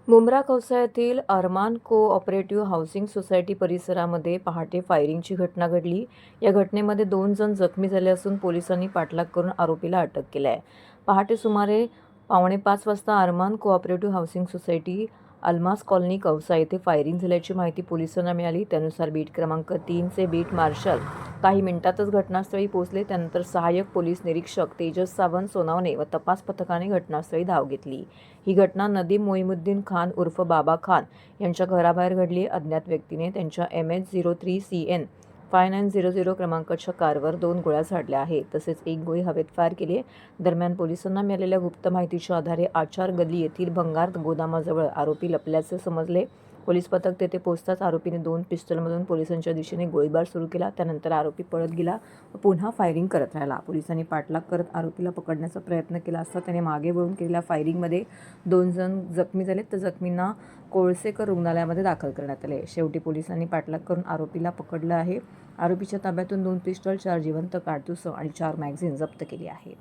मुंब्रा कौसायातील अरमान cooperative housing society परिसरामध्ये पहाटे फायरिंगची घटना घडली. या घटनेमध्ये 2 जण जखमी झाले असून पोलिसांनी पाठलाग करून आरोपीला अटक केली आहे. पहाटे सुमारे 4:45 वाजता Arman cooperative housing society, Almas colony, Kausa येथे फायरिंग झाल्याची माहिती पोलिसांना मिळाली. त्यानुसार बीट क्रमांक 3 चे बीट मार्शल काही मिनिटातच घटनास्थळी पोहोचले. त्यानंतर सहाय्यक पोलीस निरीक्षक तेजस सावंत सोनावणे व तपास पथकाने घटनास्थळी धाव घेतली. ही घटना नदीम मोईमुद्दीन खान उर्फ बाबा खान यांच्या घराबाहेर घडली. अज्ञात व्यक्तीने त्यांच्या MH03CN 5900 क्रमांकाच्या कारवर 2 गोळ्या झाडल्या आहेत, तसेच 1 गोळी हवेत फायर केली. दरम्यान पोलिसांना मिळालेल्या गुप्त माहितीच्या आधारे आचार गल्ली येथील भंगार गोदामाजवळ आरोपी लपल्याचे समजले. पोलीस पथक तेथे पोहोचताच आरोपीने 2 पिस्टलमधून पोलिसांच्या दिशेने गोळीबार सुरू केला. त्यानंतर आरोपी पळत गेला व पुन्हा फायरिंग करत राहिला. पोलिसांनी पाठलाग करत आरोपीला पकडण्याचा प्रयत्न केला असता त्याने मागे वळून केलेल्या फायरिंगमध्ये 2 जण जखमी झाले, तर जखमींना कोळसेकर रुग्णालयामध्ये दाखल करण्यात आले. शेवटी पोलिसांनी पाठलाग करून आरोपीला पकडलं आहे. आरोपीच्या ताब्यातून 2 पिस्टल, 4 जिवंत काडतुसं आणि 4 मॅगझीन जप्त केली आहेत.